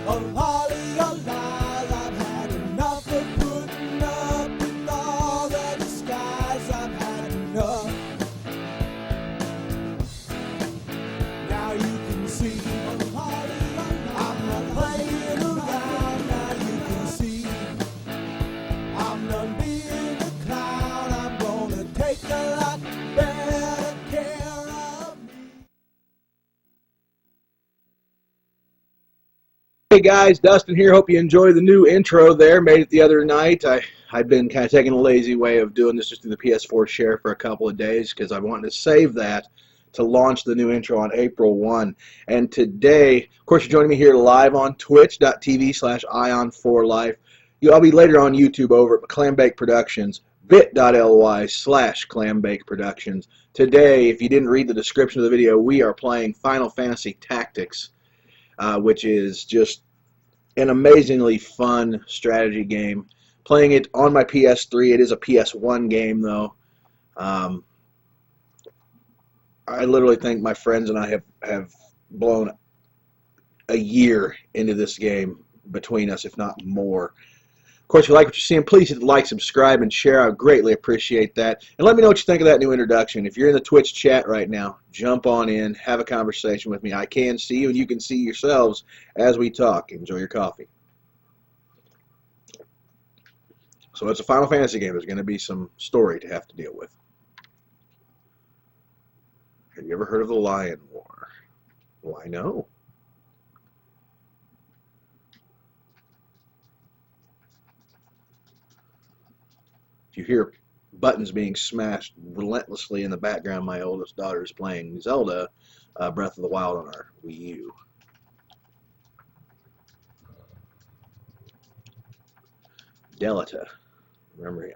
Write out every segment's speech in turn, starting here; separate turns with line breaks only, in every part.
of all of your lies. I've had enough of putting up with all the disguise. I've had enough. Now you can see I'm not playing around. Now you can see I'm done being a clown. I'm gonna take a lot better care of me.
Hey guys, Dustin here. Hope you enjoyed the new intro there. Made it the other night. I've been kind of taking a lazy way of doing this just through the PS4 share for a couple of days because I wanted to save that to launch the new intro on April 1. And today, of course, you're joining me here live on twitch.tv/i0n4life. I'll be later on YouTube over at Clambake Productions, bit.ly/Clambake Productions. Today, if you didn't read the description of the video, we are playing Final Fantasy Tactics, which is just an amazingly fun strategy game. Playing it on my PS3. It is a PS1 game, though. I literally think my friends and I have blown a year into this game between us, if not more. Of course, if you like what you're seeing, please hit the like, subscribe, and share. I would greatly appreciate that. And let me know what you think of that new introduction. If you're in the Twitch chat right now, jump on in, have a conversation with me. I can see you, and you can see yourselves as we talk. Enjoy your coffee. So it's a Final Fantasy game. There's going to be some story to have to deal with. Have you ever heard of the Lion War? Why no? If you hear buttons being smashed relentlessly in the background, my oldest daughter is playing Zelda Breath of the Wild on our Wii U. Delta. Remember him.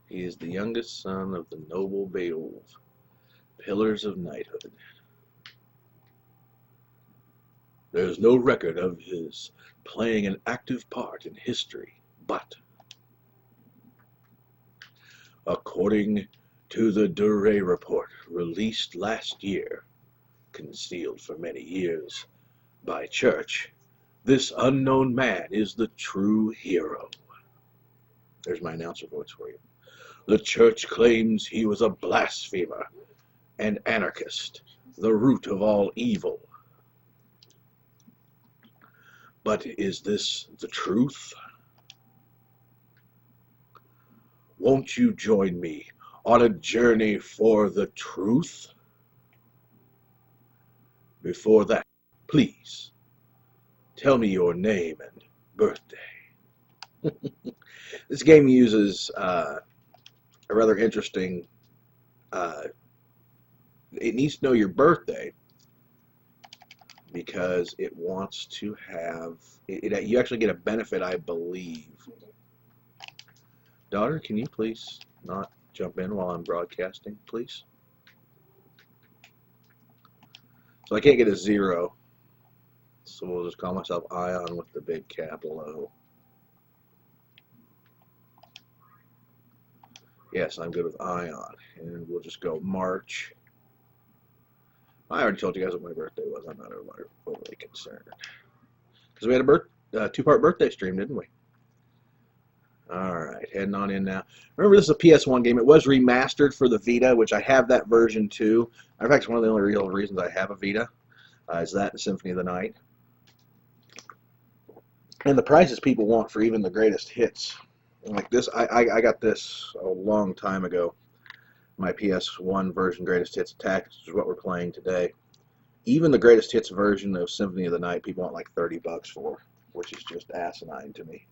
He is the youngest son of the noble Beowulf, pillars of knighthood. There is no record of his playing an active part in history, but according to the Duray report released last year, concealed for many years by Church, this unknown man is the true hero. There's my announcer voice for you. The Church claims he was a blasphemer, an anarchist, the root of all evil. But is this the truth? Won't you join me on a journey for the truth? Before that, please, tell me your name and birthday. This game uses a rather interesting, it needs to know your birthday because it wants to have, you actually get a benefit, I believe. Daughter, can you please not jump in while I'm broadcasting, please? So I can't get a 0, so we'll just call myself i0n with the big capital O. Yes, I'm good with i0n, and we'll just go March. I already told you guys what my birthday was. I'm not overly concerned. Because we had a two-part birthday stream, didn't we? Alright, heading on in now. Remember, this is a PS1 game. It was remastered for the Vita, which I have that version too. In fact, it's one of the only real reasons I have a Vita. Is that and Symphony of the Night. And the prices people want for even the greatest hits. Like this, I got this a long time ago. My PS1 version greatest hits Tactics, which is what we're playing today. Even the greatest hits version of Symphony of the Night, people want like $30 for, which is just asinine to me.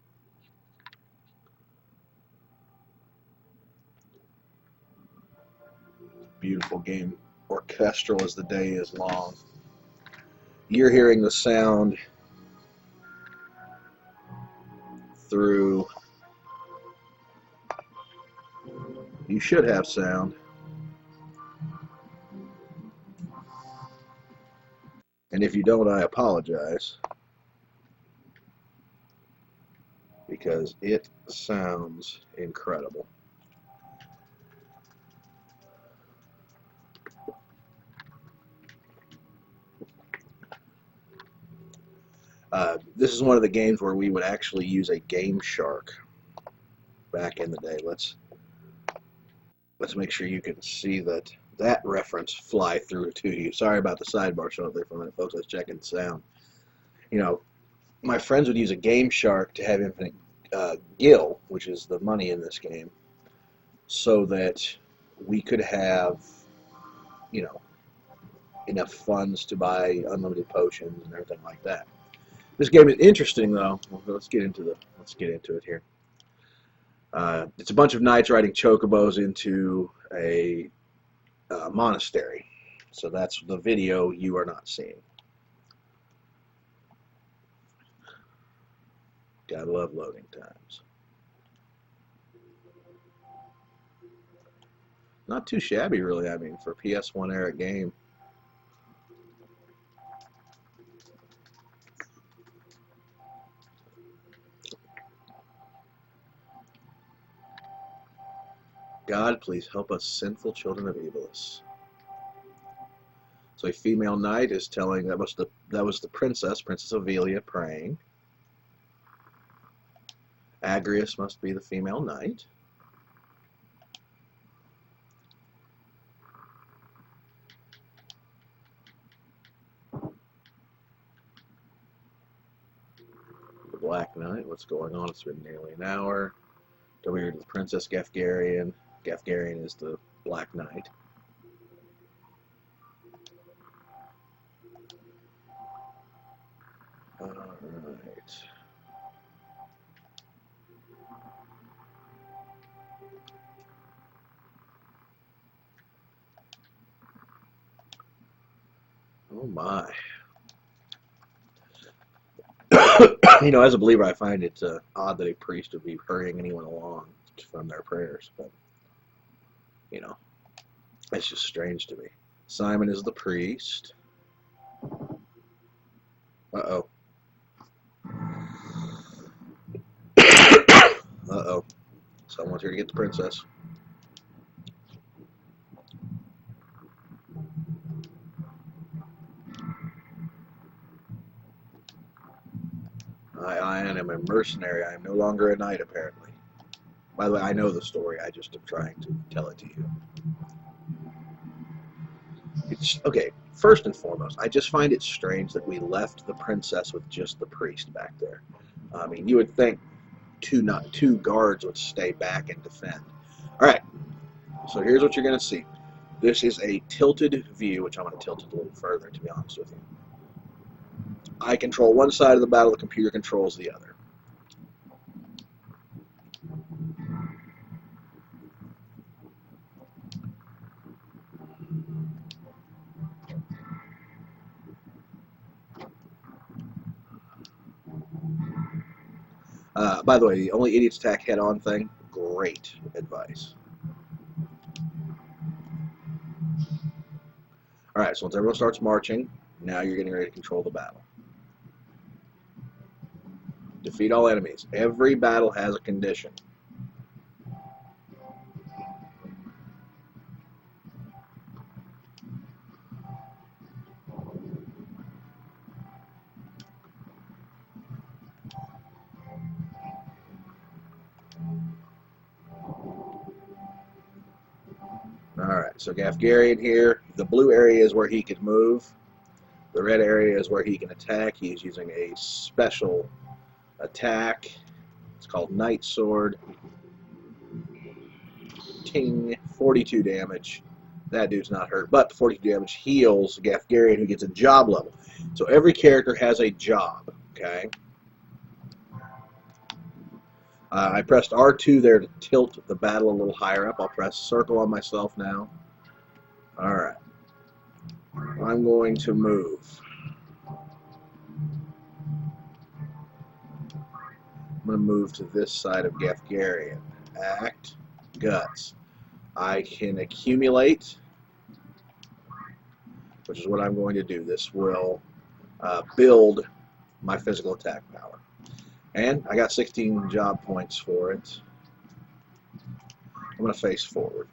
Beautiful game, orchestral as the day is long. You're hearing the sound through. You should have sound. And if you don't, I apologize. because it sounds incredible. This is one of the games where we would actually use a Game Shark back in the day. Let's make sure you can see that reference fly through to you. Sorry about the sidebar showing up there for a minute, folks. I was checking sound. You know, my friends would use a Game Shark to have infinite gil, which is the money in this game, so that we could have, you know, enough funds to buy unlimited potions and everything like that. This game is interesting, though. Well, let's get into it here. It's a bunch of knights riding chocobos into a monastery. So that's the video you are not seeing. Gotta love loading times. Not too shabby, really. I mean, for a PS1 era game. God, please help us, sinful children of Evilus. So a female knight is telling that was the princess, Princess Ophelia, praying. Agrius must be the female knight. The Black Knight, what's going on? It's been nearly an hour. Over to the Princess Gafgarian. Gafgarian is the Black Knight. Alright. Oh my. You know, as a believer, I find it odd that a priest would be hurrying anyone along from their prayers, but, you know, it's just strange to me. Simon is the priest. Uh-oh. Uh-oh. Someone's here to get the princess. I am a mercenary. I am no longer a knight, apparently. By the way, I know the story. I just am trying to tell it to you. Okay, first and foremost, I just find it strange that we left the princess with just the priest back there. I mean, you would think two guards would stay back and defend. All right, so here's what you're going to see. This is a tilted view, which I'm going to tilt it a little further, to be honest with you. I control one side of the battle, the computer controls the other. By the way, the only idiots attack head-on thing, great advice. All right, so once everyone starts marching, now you're getting ready to control the battle. Defeat all enemies. Every battle has a condition. Alright, so Gafgarian here. The blue area is where he could move. The red area is where he can attack. He's using a special attack. It's called Night Sword. Ting, 42 damage. That dude's not hurt, but the 42 damage heals Gafgarian, who gets a job level. So every character has a job, okay? I pressed R2 there to tilt the battle a little higher up. I'll press circle on myself now. Alright. I'm going to move. I'm going to move to this side of Gafgarian. Act, Guts. I can accumulate, which is what I'm going to do. This will build my physical attack power. And I got 16 job points for it. I'm going to face forward.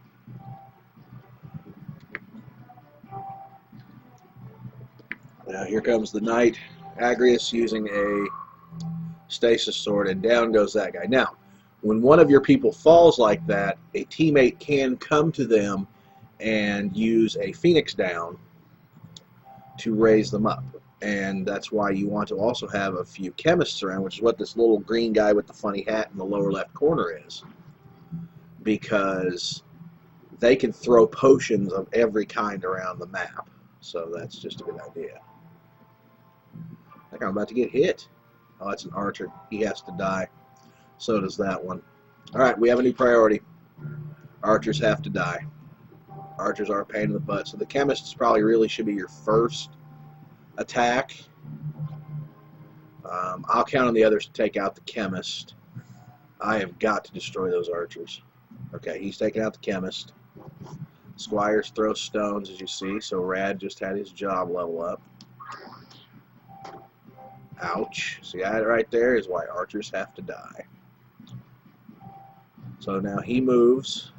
Now here comes the knight. Agrius using a stasis sword, and down goes that guy. Now, when one of your people falls like that, a teammate can come to them and use a Phoenix down to raise them up. And that's why you want to also have a few chemists around, which is what this little green guy with the funny hat in the lower left corner is. Because they can throw potions of every kind around the map. So that's just a good idea. I think I'm about to get hit. Oh, that's an archer. He has to die. So does that one. Alright, we have a new priority. Archers have to die. Archers are a pain in the butt. So the chemists probably really should be your first attack. I'll count on the others to take out the chemist. I have got to destroy those archers. Okay, he's taking out the chemist. Squires throw stones, as you see, so Rad just had his job level up. Ouch. See that right there is why archers have to die. So now he moves,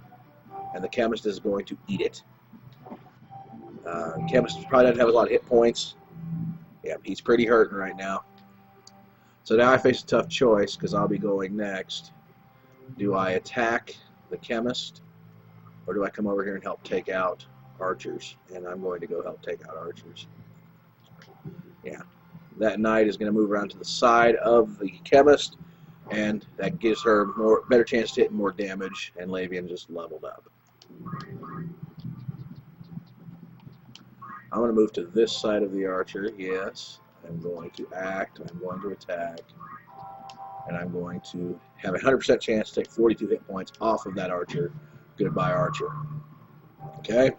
and the chemist is going to eat it. Chemist probably doesn't have a lot of hit points. Yeah, he's pretty hurting right now. So now I face a tough choice because I'll be going next. Do I attack the chemist, or do I come over here and help take out archers? And I'm going to go help take out archers. Yeah, that knight is going to move around to the side of the chemist, and that gives her better chance to hit more damage, and Lavian just leveled up. I'm going to move to this side of the archer, yes. I'm going to act, I'm going to attack, and I'm going to have a 100% chance to take 42 hit points off of that archer. Goodbye, archer. Okay?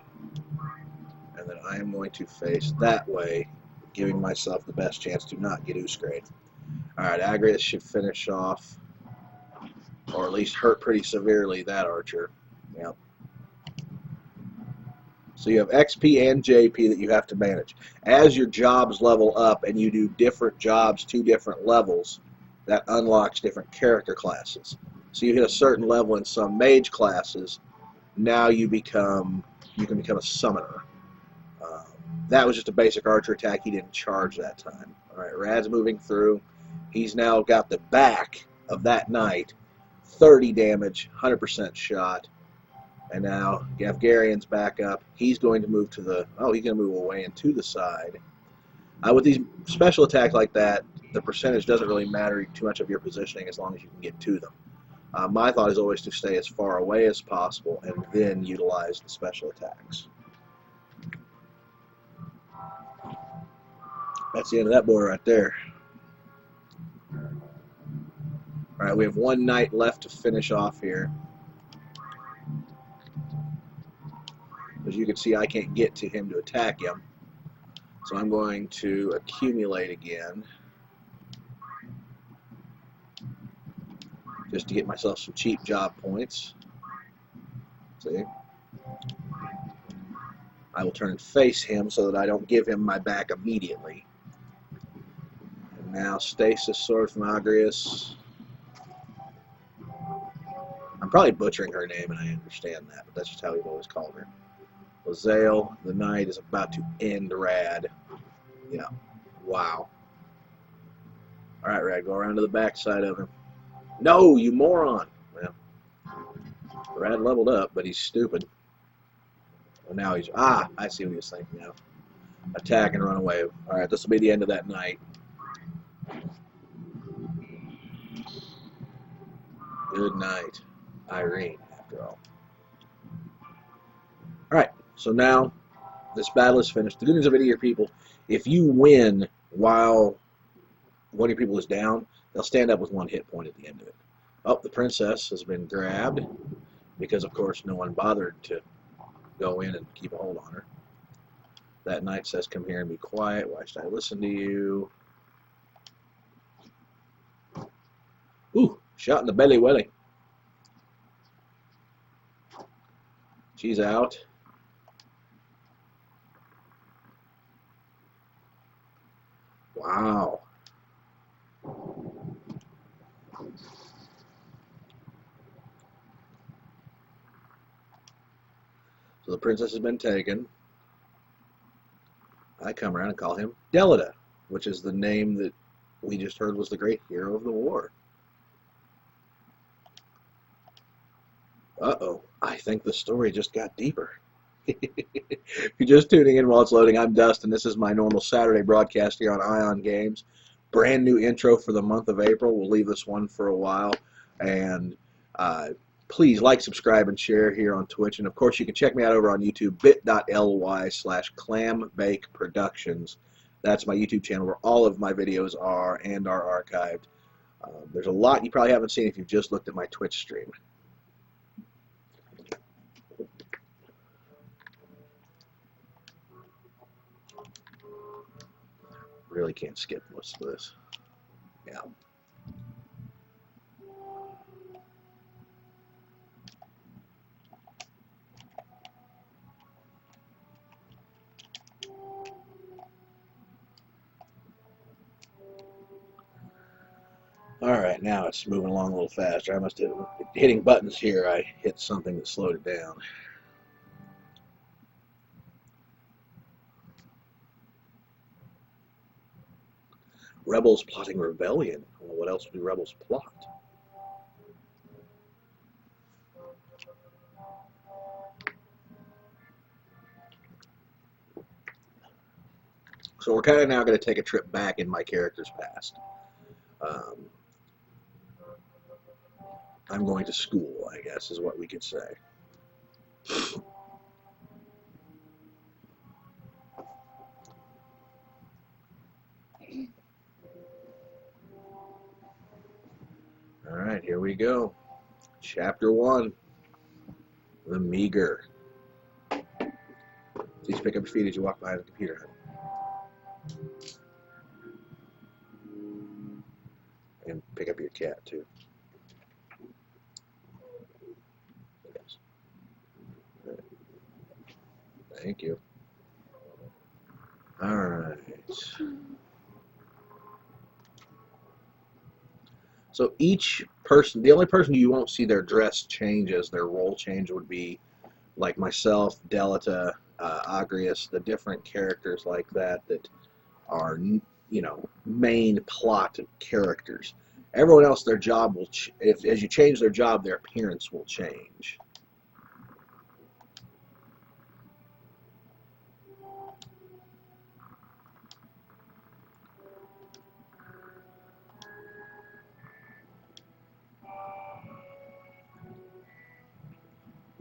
And then I am going to face that way, giving myself the best chance to not get Usgrade. Alright, Agrius should finish off, or at least hurt pretty severely, that archer. Yep. So you have XP and JP that you have to manage. As your jobs level up and you do different jobs to different levels, that unlocks different character classes. So you hit a certain level in some mage classes, now you can become a summoner. That was just a basic archer attack. He didn't charge that time. Alright, Rad's moving through. He's now got the back of that knight. 30 damage, 100% shot. And now Gavgarian's back up. He's going to move to the... Oh, he's going to move away and to the side. With these special attacks like that, the percentage doesn't really matter too much of your positioning as long as you can get to them. My thought is always to stay as far away as possible and then utilize the special attacks. That's the end of that boy right there. Alright, we have one knight left to finish off here. As you can see, I can't get to him to attack him. So I'm going to accumulate again. Just to get myself some cheap job points. See? I will turn and face him so that I don't give him my back immediately. And now Stasis Sword from Agrius. I'm probably butchering her name, and I understand that, but that's just how we've always called her. Lae'zel, the knight, is about to end Rad. Yeah. Wow. Alright, Rad, go around to the back side of him. No, you moron! Well, Rad leveled up, but he's stupid. Well, now he's... Ah, I see what he was thinking now. Attack and run away. Alright, this will be the end of that night. Good night, i0n, after all. Alright, so now this battle is finished. The good news of it here, people, if you win while one of your people is down, they'll stand up with 1 hit point at the end of it. Oh, the princess has been grabbed because, of course, no one bothered to go in and keep a hold on her. That knight says, come here and be quiet. Why should I listen to you? Ooh, shot in the belly welly. She's out. Wow. princess has been taken. I come around and call him Delita, which is the name that we just heard was the great hero of the war. Uh-oh, I think the story just got deeper. If you're just tuning in while it's loading, I'm Dustin. This is my normal Saturday broadcast here on i0n Games. Brand new intro for the month of April. We'll leave this one for a while. And please like, subscribe, and share here on Twitch. And, of course, you can check me out over on YouTube, bit.ly/ClamBakeProductions. That's my YouTube channel where all of my videos are and are archived. There's a lot you probably haven't seen if you've just looked at my Twitch stream. Really can't skip most of this. Yeah. All right, now it's moving along a little faster. I must have hitting buttons here. I hit something that slowed it down. Rebels plotting rebellion. Well, what else would rebels plot? So we're kind of now going to take a trip back in my character's past. I'm going to school, I guess, is what we could say. All right, here we go. Chapter 1, The Meager. Please pick up your feet as you walk behind the computer. And pick up your cat, too. Yes. Right. Thank you. All right. So each person, the only person you won't see their dress change as their role change would be like myself, Delita, Agrius, the different characters like that are, you know, main plot characters. Everyone else, their job will, as you change their job, their appearance will change.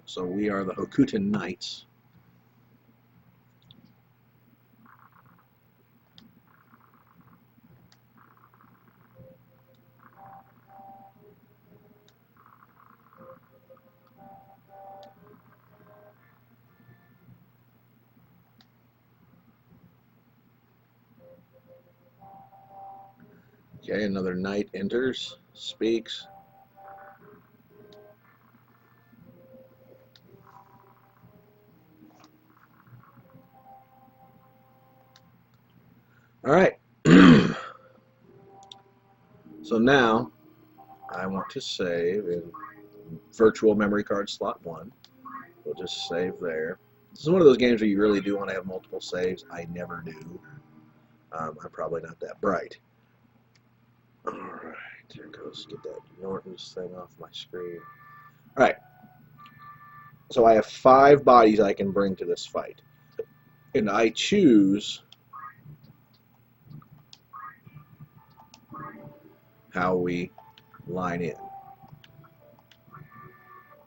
So we are the Hokutan Knights. Okay, another knight enters, speaks. All right. So now I want to save in virtual memory card slot 1. We'll just save there. This is one of those games where you really do want to have multiple saves. I never do. I'm probably not that bright. All right, here goes. Get that Norton's thing off my screen. All right. So I have 5 bodies I can bring to this fight. And I choose how we line in.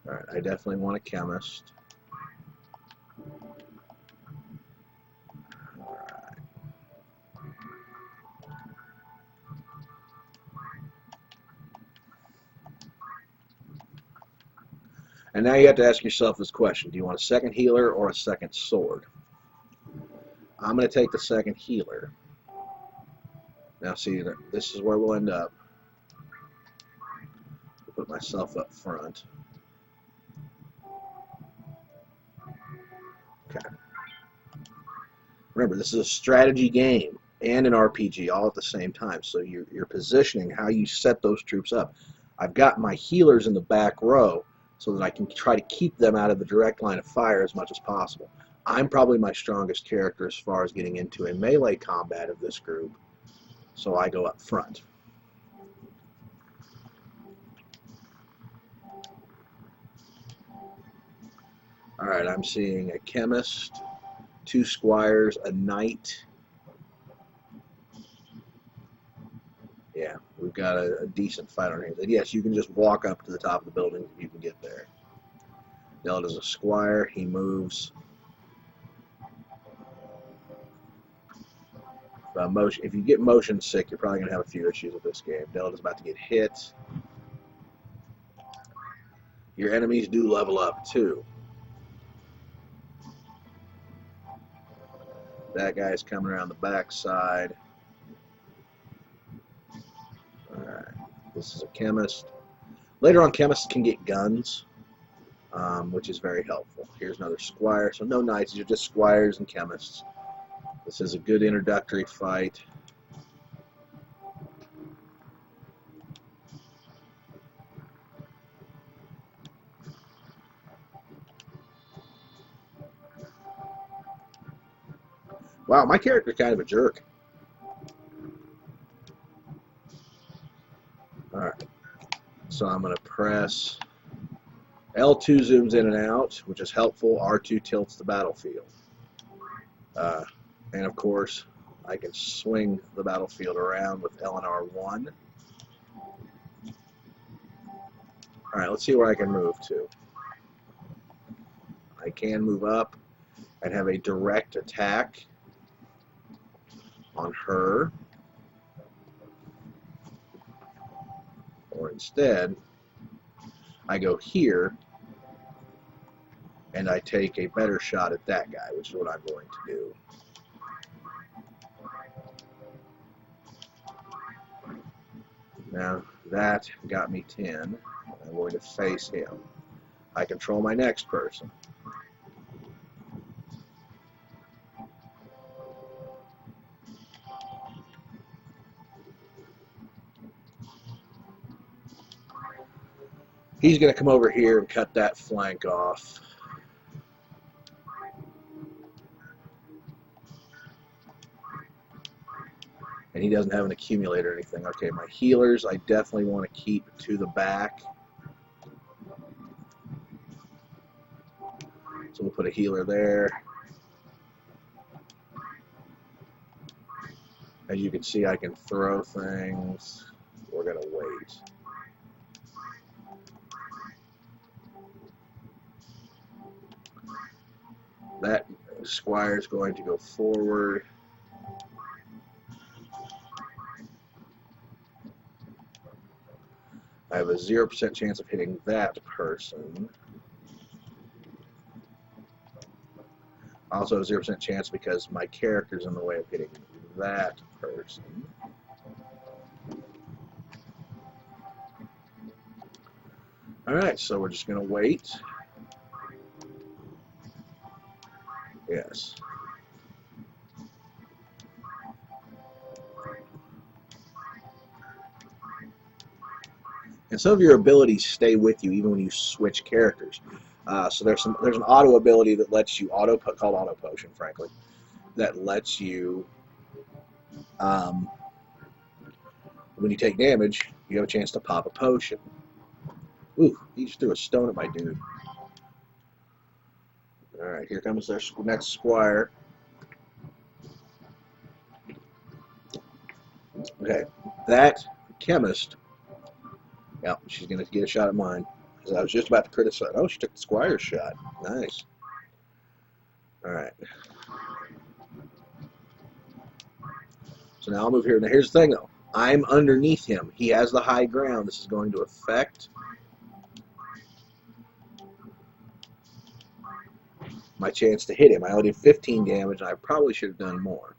All right, I definitely want a chemist. All right. And now you have to ask yourself this question. Do you want a second healer or a second sword? I'm going to take the second healer. Now see, this is where we'll end up. Put myself up front. Okay. Remember, this is a strategy game and an RPG all at the same time. So you're positioning how you set those troops up. I've got my healers in the back row. so that I can try to keep them out of the direct line of fire as much as possible. I'm probably my strongest character as far as getting into a melee combat of this group, so I go up front. Alright, I'm seeing a chemist, 2 squires, a knight. Yeah, we've got a decent fight on hands. And yes, you can just walk up to the top of the building if you can get there. Delt is a squire. He moves. If you get motion sick, you're probably going to have a few issues with this game. Delt is about to get hit. Your enemies do level up too. That guy's coming around the backside. Alright, this is a chemist. Later on, chemists can get guns, which is very helpful. Here's another squire. So no knights, these are just squires and chemists. This is a good introductory fight. Wow, my character's kind of a jerk. Alright, so I'm going to press L2 zooms in and out, which is helpful. R2 tilts the battlefield. And of course, I can swing the battlefield around with L and R1. Alright, let's see where I can move to. I can move up and have a direct attack on her. Or instead, I go here and I take a better shot at that guy, which is what I'm going to do. Now, that got me 10. I'm going to face him. I control my next person. He's going to come over here and cut that flank off. And he doesn't have an accumulator or anything. Okay, my healers I definitely want to keep to the back. So we'll put a healer there. As you can see, I can throw things. We're going to wait. That squire is going to go forward. I have a 0% chance of hitting that person. I also have a 0% chance because my character's in the way of hitting that person. Alright, so we're just going to wait. Yes. And some of your abilities stay with you even when you switch characters. So there's an auto ability that lets you called auto potion, frankly, that lets you when you take damage, you have a chance to pop a potion. Ooh, he just threw a stone at my dude. All right, here comes their next squire. Okay, that chemist. Yeah, she's gonna get a shot at mine. I was just about to criticize. Oh, she took the squire's shot. Nice. All right. So now I'll move here. Now here's the thing, though. I'm underneath him. He has the high ground. This is going to affect my chance to hit him. I only did 15 damage, and I probably should have done more.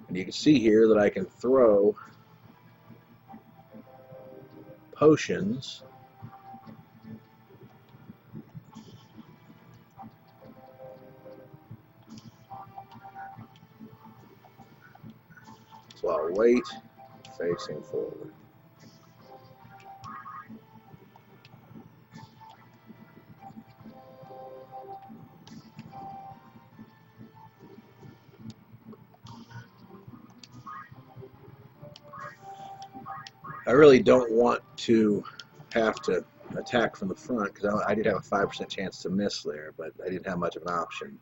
And you can see here that I can throw potions So I'll wait, facing forward. I really don't want to have to attack from the front because I did have a 5% chance to miss there, but I didn't have much of an option.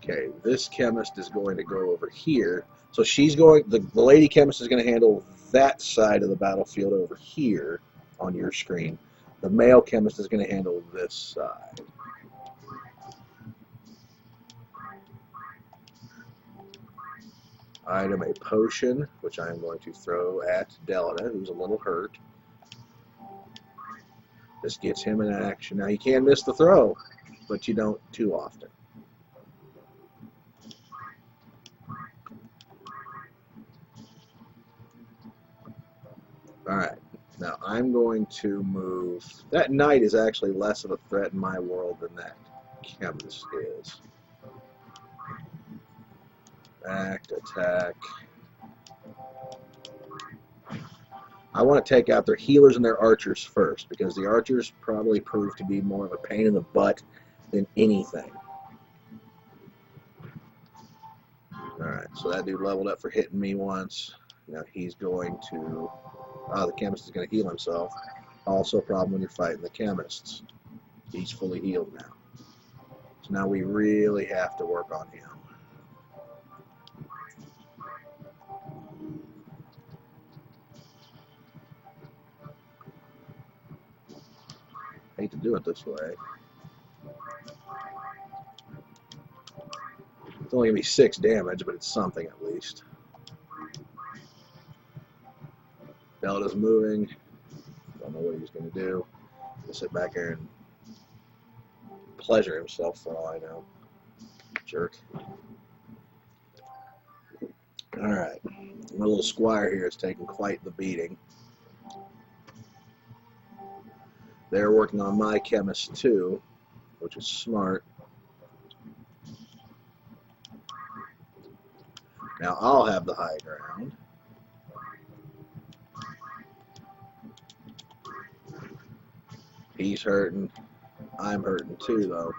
Okay, this chemist is going to go over here. So she's going, the lady chemist is going to handle that side of the battlefield over here on your screen. The male chemist is going to handle this side. Item a potion, which I am going to throw at Delta, who's a little hurt. This gets him in action. Now, you can miss the throw, but you don't too often. Alright, now I'm going to move. That knight is actually less of a threat in my world than that chemist is. Act, attack. I want to take out their healers and their archers first, because the archers probably prove to be more of a pain in the butt than anything. Alright, so that dude leveled up for hitting me once. Now he's going to... the chemist is going to heal himself. Also a problem when you're fighting the chemists. He's fully healed now. So now we really have to work on him. I hate to do it this way. It's only going to be 6 damage, but it's something at least. Delta's moving. Don't know what he's going to do. He'll sit back here and pleasure himself for all I know. Jerk. Alright. My little squire here is taking quite the beating. They're working on my chemist too, which is smart. Now I'll have the high ground. He's hurting. I'm hurting too, though.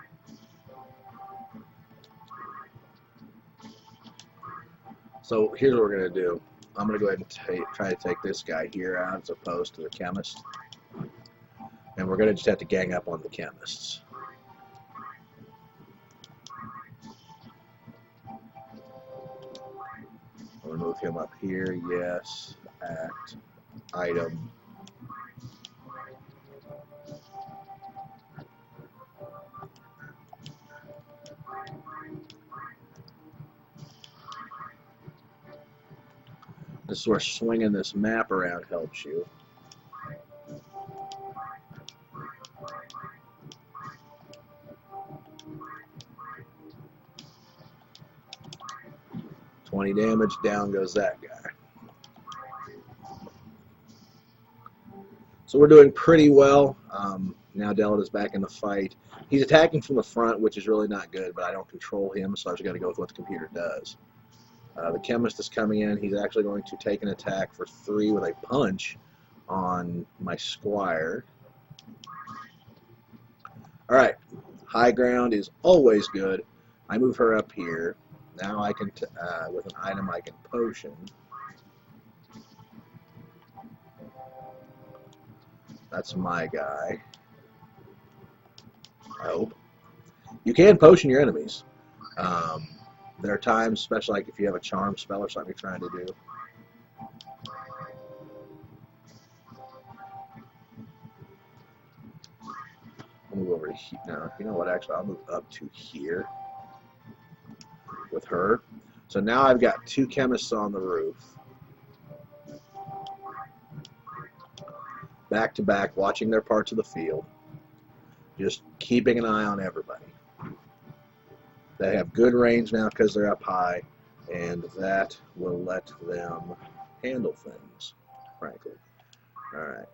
So here's what we're going to do. I'm going to go ahead and try to take this guy here out as opposed to the chemist. And we're going to just have to gang up on the chemists. I'm going to move him up here. Yes. Act. Item. This is where swinging this map around helps you. $20 damage, down goes that guy. So we're doing pretty well. Now Delta's back in the fight. He's attacking from the front, which is really not good, but I don't control him, so I've just got to go with what the computer does. The chemist is coming in. He's actually going to take an attack for 3 with a punch on my squire. Alright, high ground is always good. I move her up here. Now I can, with an item I can potion. That's my guy. I hope. You can potion your enemies. There are times, especially like if you have a charm spell or something you're trying to do. I'll move over to here. No, you know what? Actually, I'll move up to here with her. So now I've got 2 chemists on the roof. Back to back, watching their parts of the field. Just keeping an eye on everybody. They have good range now because they're up high, and that will let them handle things, frankly. Alright.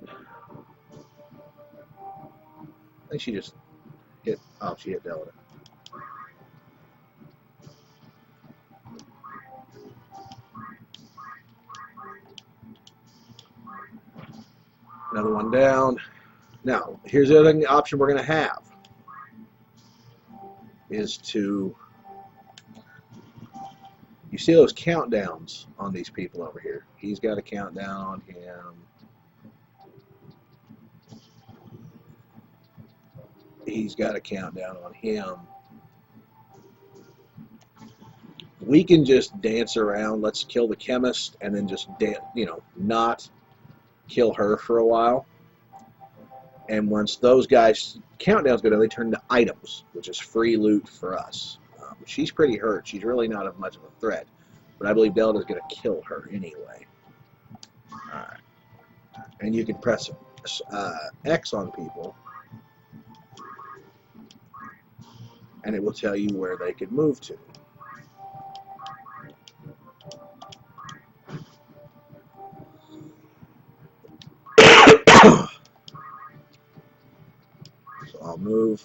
I think she just Hit. Oh, she hit Delta. Another one down. Now, here's the other option we're going to have is to, you see those countdowns on these people over here. He's got a countdown on him. He's got a countdown on him. We can just dance around. Let's kill the chemist and then just not kill her for a while. And once those guys countdowns go down, they turn to items, which is free loot for us. She's pretty hurt. She's really not of much of a threat, but I believe Delta's going to kill her anyway. All right, and you can press X on people, and it will tell you where they could move to. So I'll move.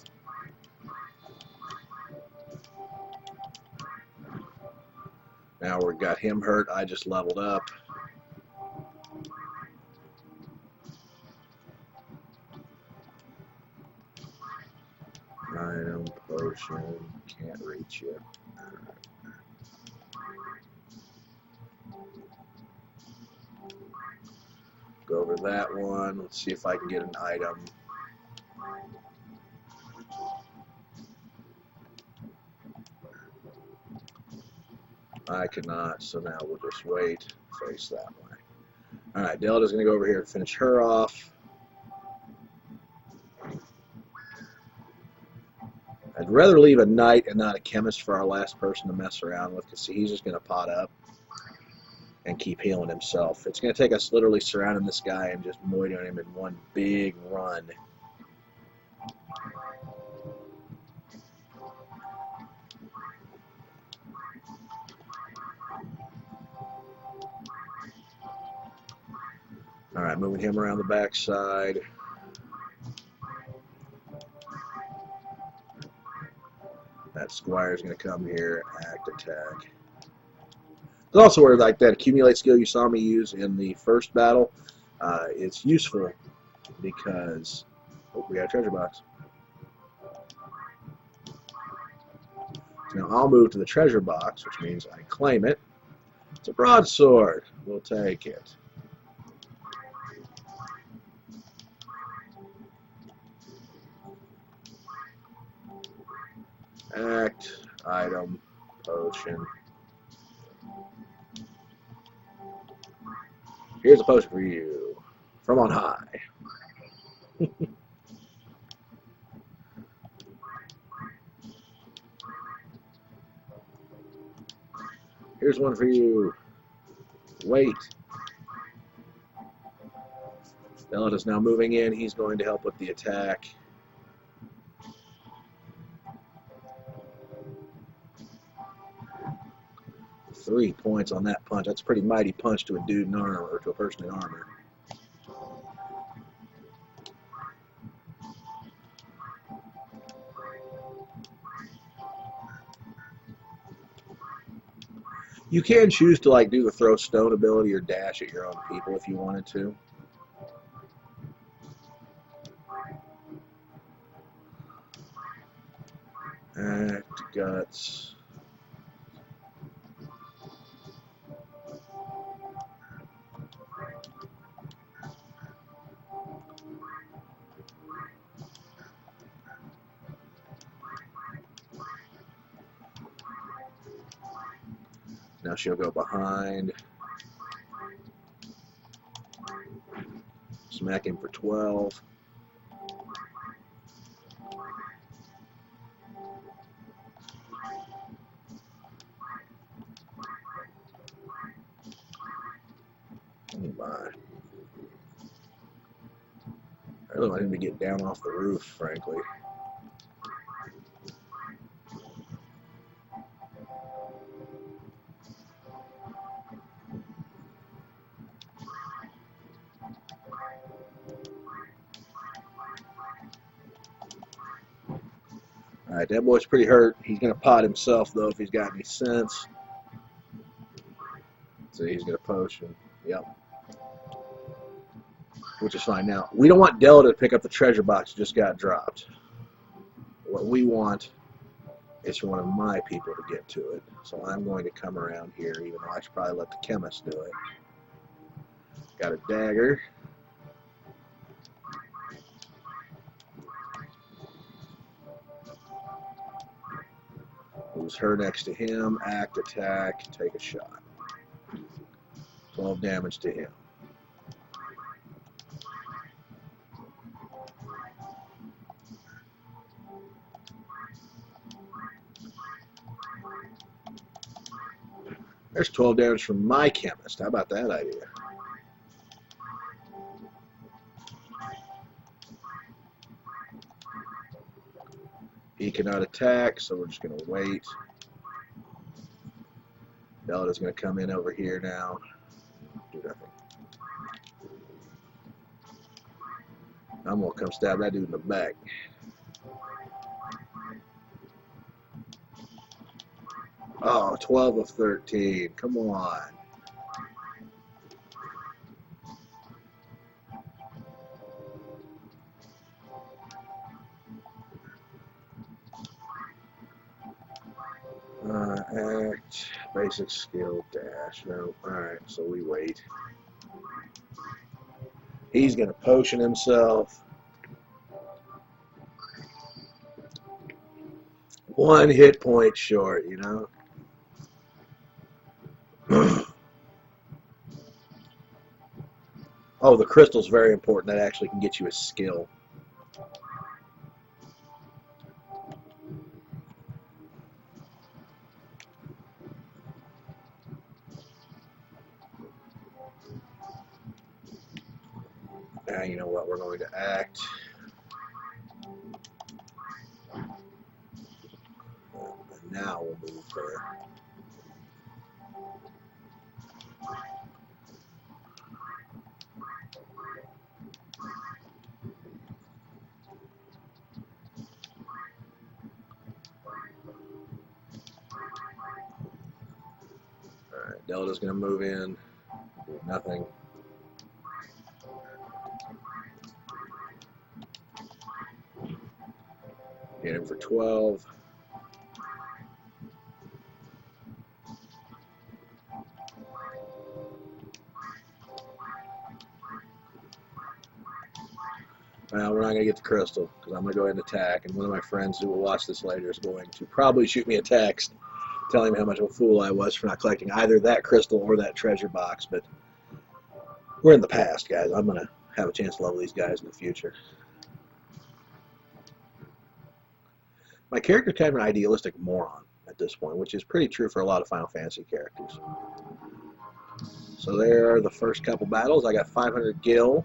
Now we've got him hurt. I just leveled up. Item, potion, can't reach you. Go over that one. Let's see if I can get an item. I cannot, so now we'll just wait. Face that way. Alright, Delta's going to go over here and finish her off. I'd rather leave a knight and not a chemist for our last person to mess around with, because he's just going to pot up and keep healing himself. It's going to take us literally surrounding this guy and just moiding him in one big run. Alright, moving him around the backside. That squire's going to come here, act, attack. It's also where like that accumulate skill you saw me use in the first battle. It's useful because we got a treasure box. So now I'll move to the treasure box, which means I claim it. It's a broadsword. We'll take it. Act, item, potion. Here's a potion for you from on high. Here's one for you. Wait. Delta's now moving in. He's going to help with the attack. Three points on that punch. That's a pretty mighty punch to a dude in armor, or to a person in armor. You can choose to like do the throw stone ability or dash at your own people if you wanted to. Act, guts. Now she'll go behind. Smack him for 12. Oh my. I really want him to get down off the roof, frankly. Alright, that boy's pretty hurt. He's going to pot himself, though, if he's got any sense. So he's got a potion. Yep. Which is fine. Now, we don't want Della to pick up the treasure box that just got dropped. What we want is for one of my people to get to it. So I'm going to come around here, even though I should probably let the chemist do it. Got a dagger. Moves her next to him. Act, attack, take a shot. 12 damage to him. There's 12 damage from my chemist. How about that idea? He cannot attack, so we're just going to wait. Bella's going to come in over here now. Do nothing. I'm going to come stab that dude in the back. Oh, 12 of 13. Come on. Act, basic skill, dash. No, alright, so we wait. He's going to potion himself. One hit point short, you know. Oh, the crystal's very important. That actually can get you a skill. Now, you know what? We're going to act. And now we'll move there. Alright, Delta's going to move in. Do nothing. Hit him for 12. Well, we're not going to get the crystal because I'm going to go ahead and attack. And one of my friends who will watch this later is going to probably shoot me a text telling me how much of a fool I was for not collecting either that crystal or that treasure box. But we're in the past, guys. I'm going to have a chance to level these guys in the future. My character's kind of an idealistic moron at this point, which is pretty true for a lot of Final Fantasy characters. So there are the first couple battles. I got 500 gil,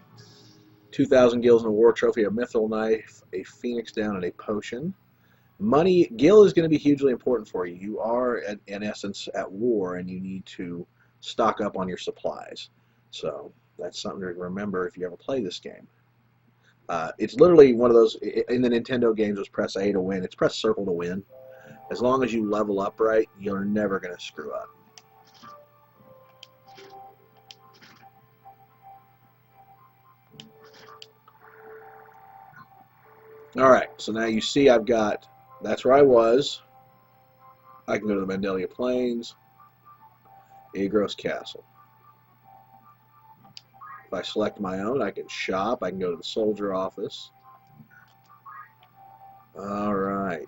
2,000 gills in a war trophy, a mithril knife, a phoenix down, and a potion. Money, gil is going to be hugely important for you. You are, in essence, at war, and you need to stock up on your supplies. So that's something to remember if you ever play this game. It's literally one of those, in the Nintendo games, it was press A to win. It's press circle to win. As long as you level up right, you're never going to screw up. Alright, so now you see I've got, that's where I was. I can go to the Mandelia Plains, Agros Castle. If I select my own, I can shop, I can go to the soldier office. Alright,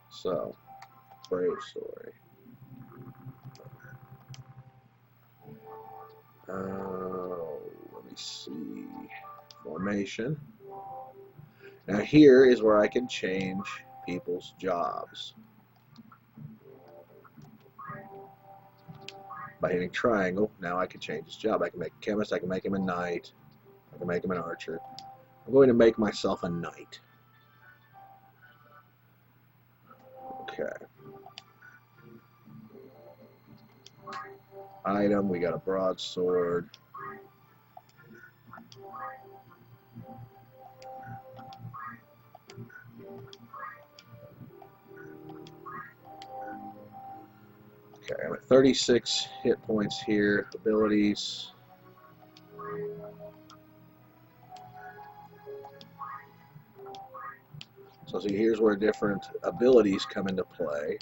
so, brave story. Let me see, formation. Now here is where I can change people's jobs. By hitting triangle, now I can change his job. I can make a chemist, I can make him a knight, I can make him an archer. I'm going to make myself a knight. Okay. Item, we got a broadsword. Okay, I'm at 36 hit points here. Abilities. So see, here's where different abilities come into play.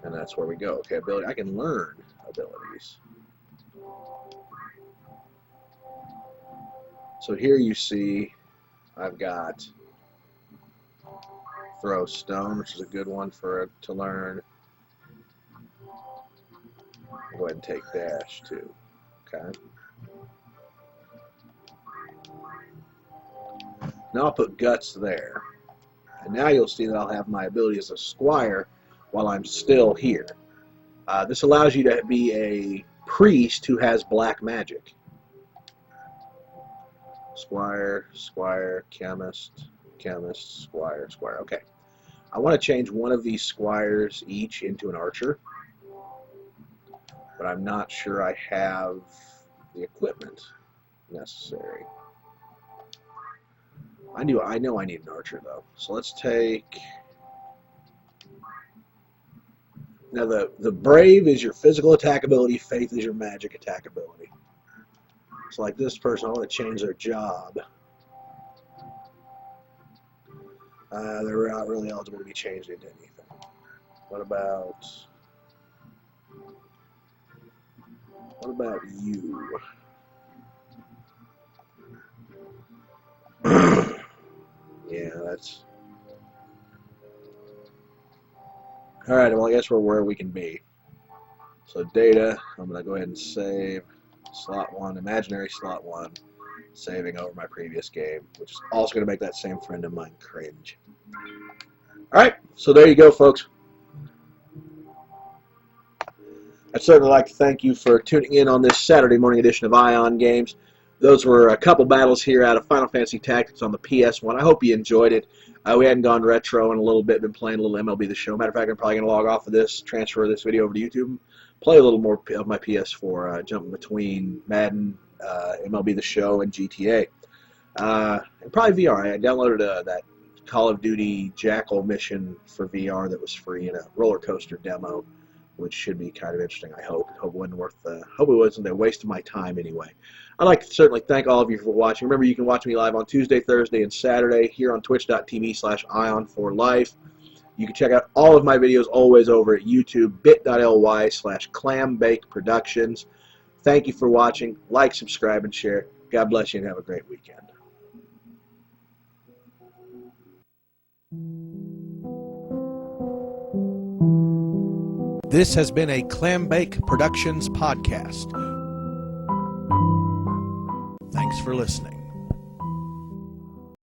And that's where we go. Okay, ability. I can learn abilities. So here you see I've got throw stone, which is a good one for it to learn. I'll go ahead and take dash too. Okay. Now I'll put guts there. And now you'll see that I'll have my ability as a squire while I'm still here. This allows you to be a priest who has black magic. Squire, squire, chemist, chemist, squire, squire. Okay. I want to change one of these squires each into an archer, but I'm not sure I have the equipment necessary. I know I need an archer though. So let's take. Now the brave is your physical attack ability, faith is your magic attack ability. So like this person, I want to change their job. They're not really eligible to be changed into anything. What about you? Yeah, that's all right. Well, I guess we're where we can be. So data, I'm going to go ahead and save slot 1, imaginary slot 1, saving over my previous game, which is also going to make that same friend of mine cringe. All right, so there you go, folks. I'd certainly like to thank you for tuning in on this Saturday morning edition of i0n Games. Those were a couple battles here out of Final Fantasy Tactics on the PS1. I hope you enjoyed it. We hadn't gone retro in a little bit, been playing a little MLB The Show. Matter of fact, I'm probably going to log off of this, transfer this video over to YouTube, play a little more of my PS4, jumping between Madden, MLB The Show, and GTA. And probably VR. I downloaded that Call of Duty Jackal mission for VR that was free in a roller coaster demo, which should be kind of interesting. I hope. Hope it wasn't a waste of my time anyway. I'd like to certainly thank all of you for watching. Remember, you can watch me live on Tuesday, Thursday, and Saturday here on twitch.tv/i0n4life. You can check out all of my videos always over at YouTube, bit.ly/clambake productions. Thank you for watching. Like, subscribe, and share. God bless you, and have a great weekend.
This has been a Clambake Productions podcast. Thanks for listening.